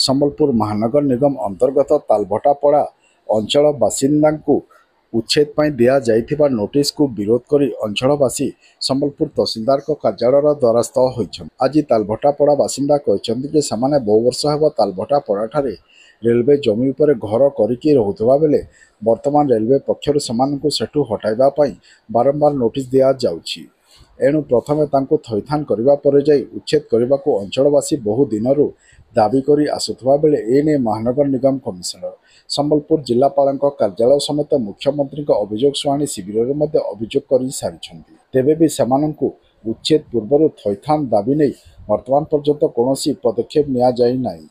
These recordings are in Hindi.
संबलपुर महानगर निगम अंतर्गत तालभटापड़ा अंचल बासिंदा उच्छेद पर दिया जाइथिबा नोटिस को विरोध करी अंचलवासी संबलपुर तहसीलदार कार्यालय द्वारस्थ होइछन। आज तालभटापड़ा बासिंदा कहते कि सेमाने बहु वर्ष हेब तालभटापड़ा रेलवे जमी उपर घर करिकी रहुथबा बेले वर्तमान रेलवे पक्षरु सेमानकु सेठु हटाइबा पई बारंबार नोटिस दिया जाउछि। एणु प्रथमे तांको थैथान करिबा परे जाई उच्छेद करबाकू अंचलवासी बहु दिनरु दाबी करी आसुथबा बेले एने महानगर निगम कमिशनर संबलपुर जिलापाल कार्यालय समेत मुख्यमंत्री अभियोग शुणाणी शिविर में अभियोग कर सारी तेबे भी सेमानंकु उच्छेद पूर्व थैथान दाबी नहीं वर्तमान पर्यंत कौन पदक्षेप निया जाई नाही।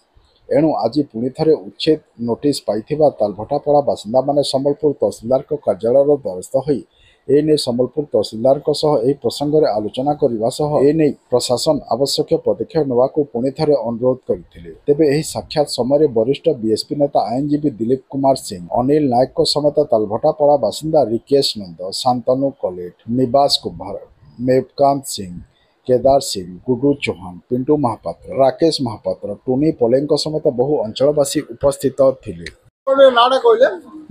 एणु आज पुणी थे उच्छेद नोटिस पाइथिबा तालभटापड़ा बासिंदा माने संबलपुर तहसीलदार कार्यालय द्वारस्थ होई एने संबलपुर तहसीलदार प्रसंग में आलोचना करने प्रशासन आवश्यक पदक्षेप नेबाकू पुणी थे अनुरोध करते। तेबे एही साक्षात समय वरिष्ठ बीएसपी नेता आईनजीवी दिलीप कुमार सिंह अनिल नायक समेत तालभटापड़ा बासिंदा रिकेश नंद शांतनु कलेट निवास कुमार मेवकांत सिंह केदार सिंह गुडू चौहान पिंटू महापात्र राकेश महापात्र टूनी पलेंक समेत बहु अंचलवासी उपस्थित थिले।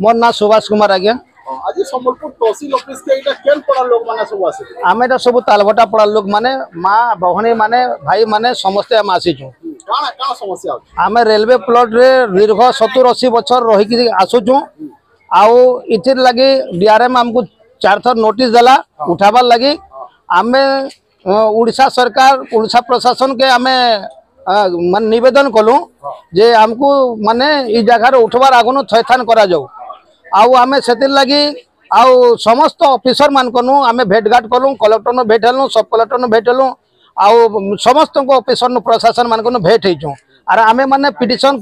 मोर ना सुभाष कुमार आज्ञा आज संबलपुर तहसील ऑफिस के इटा केन पड़ा लोग माने सब आसे आमे तो सब तालभटापड़ा लोग माने माँ बहनी माने भाई माने समस्ते आम आसीचु। काना काना समस्या आमे रेलवे प्लॉट रे दीर्घ 70-80 बछर रही कि आसुचु आउ इथिर लगी डीआरएम हमको 4 थर नोटिस देला उठाबार लगी आमे उड़ीसा सरकार उड़ीसा प्रशासन के आमे मन निवेदन कलु जे हमको माने ई जगह रे उठबार आगुन थैथान करा जाऊ आउ आमे सेतिर लगी आउ समस्त ऑफिसर मानकनु आमे भेटघाट कलु कलेक्टर न भेट हेलु सब कलेक्टर न भेट हेलु आउ समस्त को ऑफिसर न प्रशासन मानकनु भेट हेचु आर आमे माने पिटिशन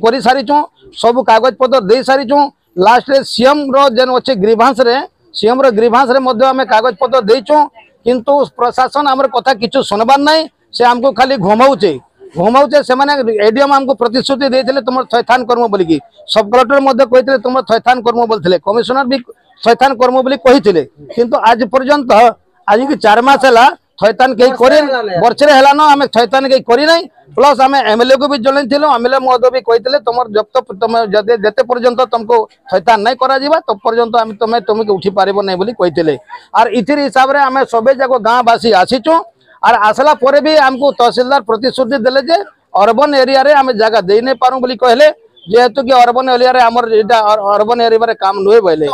करी सारिचु सब कागज पत्र दे सारिचु लास्ट रे सीएम रो जेन अच्छे ग्रीवांस रे सीएम रो ग्रीवांस रे मध्य आमे कागज पत्र देचु किंतु प्रशासन हमर कथा किछु सुनबार नै से हमको खाली घुमाउचे से माने एडीएम हमको प्रतिश्रुति देथिले तुम थैथान करमो बोलिकी सब कलेक्टर मध्य कहिथिले तुम थैथान करमो बोलथिले कमिश्नर भी थैथान करमो बोली कहिथिले किंतु आज पर्यंत आज की 4 मास हला थैथान के करी वर्षरे हला न हमें थैथान के करी नै प्लस हमें एमएलए को भी जणैथिलो एमएलए महोदय भी कहिथिले तुम जब तक तुम जते पर्यंत तुमको थैथान नै करा जिबा तब पर्यंत हम तुमके उठी पारिबो नै बोली कहिथिले आर इथिर हिसाब रे हमें सबे जाको गाँवासी आसीचु और आसला परे भी हमको तहसीलदार प्रतिश्रुति देले जे अर्बन एरिया रे हमें जगह दे नहीं पारू बोली कहले जेहेतु कि अर्बन एरिया रे हमर एटा अर्बन एरिया रे काम नुए बोले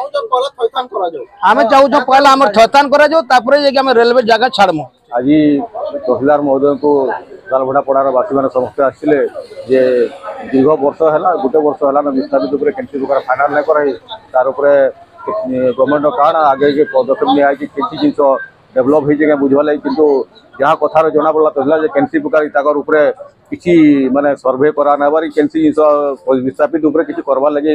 हमें चाहू जो पहला हमर थैथान करा जो तापरे जे कि हम रेलवे जगह छाड़मु। आज तहसीलदार महोदय को तालभटापड़ार बासी मैंने समस्त आसते जे दीर्घ वर्ष है गोटे वर्ष है विस्थापित केमती प्रकार फाइनाल नहीं कराई तार गवर्नमेंट काण आगे पदक्षेप निया किसी जिन डेभलप हो बुझवा लगे किंतु जहाँ कथार जना पड़ा तहसीलदार केमती प्रकार किसी माने सर्वे करा नाबार केमती जिन विस्थापित किसी करवार लगे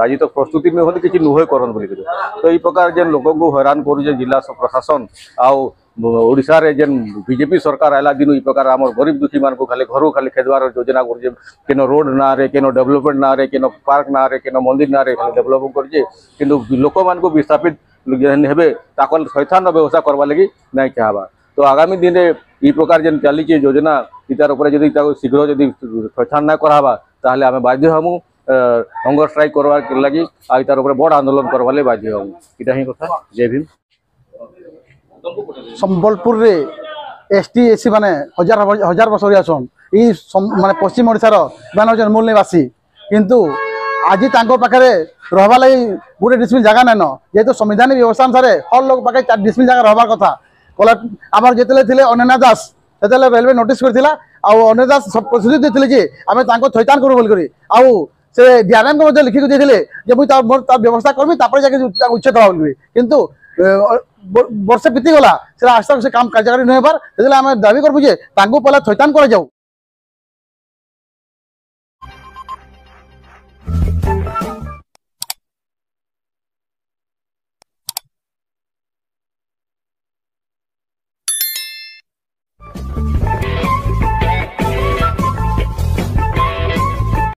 आज तो प्रस्तुति में होती किसी नुहे करन बोली तो ये प्रकार जेन लोक को हैरान करुचे जिला प्रशासन आउ ओडिशा रे जेन बीजेपी सरकार आला दिन ई प्रकार आम गरीब दुखी मान को खाली घर खाली खेदवार योजना कर केनो रोड ना रे केनो डेवलपमेंट ना रे केनो पार्क ना रे केनो मंदिर ना रे खाली डेवलपमेंट करजे किंतु लोक मान को विस्थापित हेबे ताकल थैथान व्यवस्था करवा लगी नहीं चाहबा तो आगामी दिन में ई प्रकार जेन चली योजना इतार ऊपर जदि शीघ्र जदि थैथान ना कराबा ताहले आमे बाध्य हमु हंगर स्ट्राइक करवा लगी आ इतार ऊपर बड़ आंदोलन करवा ले बाध्य हमु इटा ही कथा। जय भीम। संबलपुर रे एसटी एसी माने हजार वर्ष आसन ई माने पश्चिम ओडिसार माने मूल निवासी किंतु आज तांको पाखरे रहबा लगी गोटे डिस्मिल जगह नाइन जेहेतु संविधानिक व्यवस्था अनुसार हर लोग पाखे 4 डिस्मिल जगह रहबार कथा आमर जिते थे अनन्या दास से रेलवे नोटिस करथिला अनन्या दास प्रतिश्रुति देथिले जे आमे तांको थैथान करू बोल करी से डीआरएम को मध्य लिखिक देथिले जे मुई तार व्यवस्था करबी तापर जाके उच्छेद हवा बोली किंतु वर्ष बीती गला से आज तक से काम कार्यकारी नहीं होबार से आमे दाबी करबु जे तांको पहला थैथान करा जाऊ।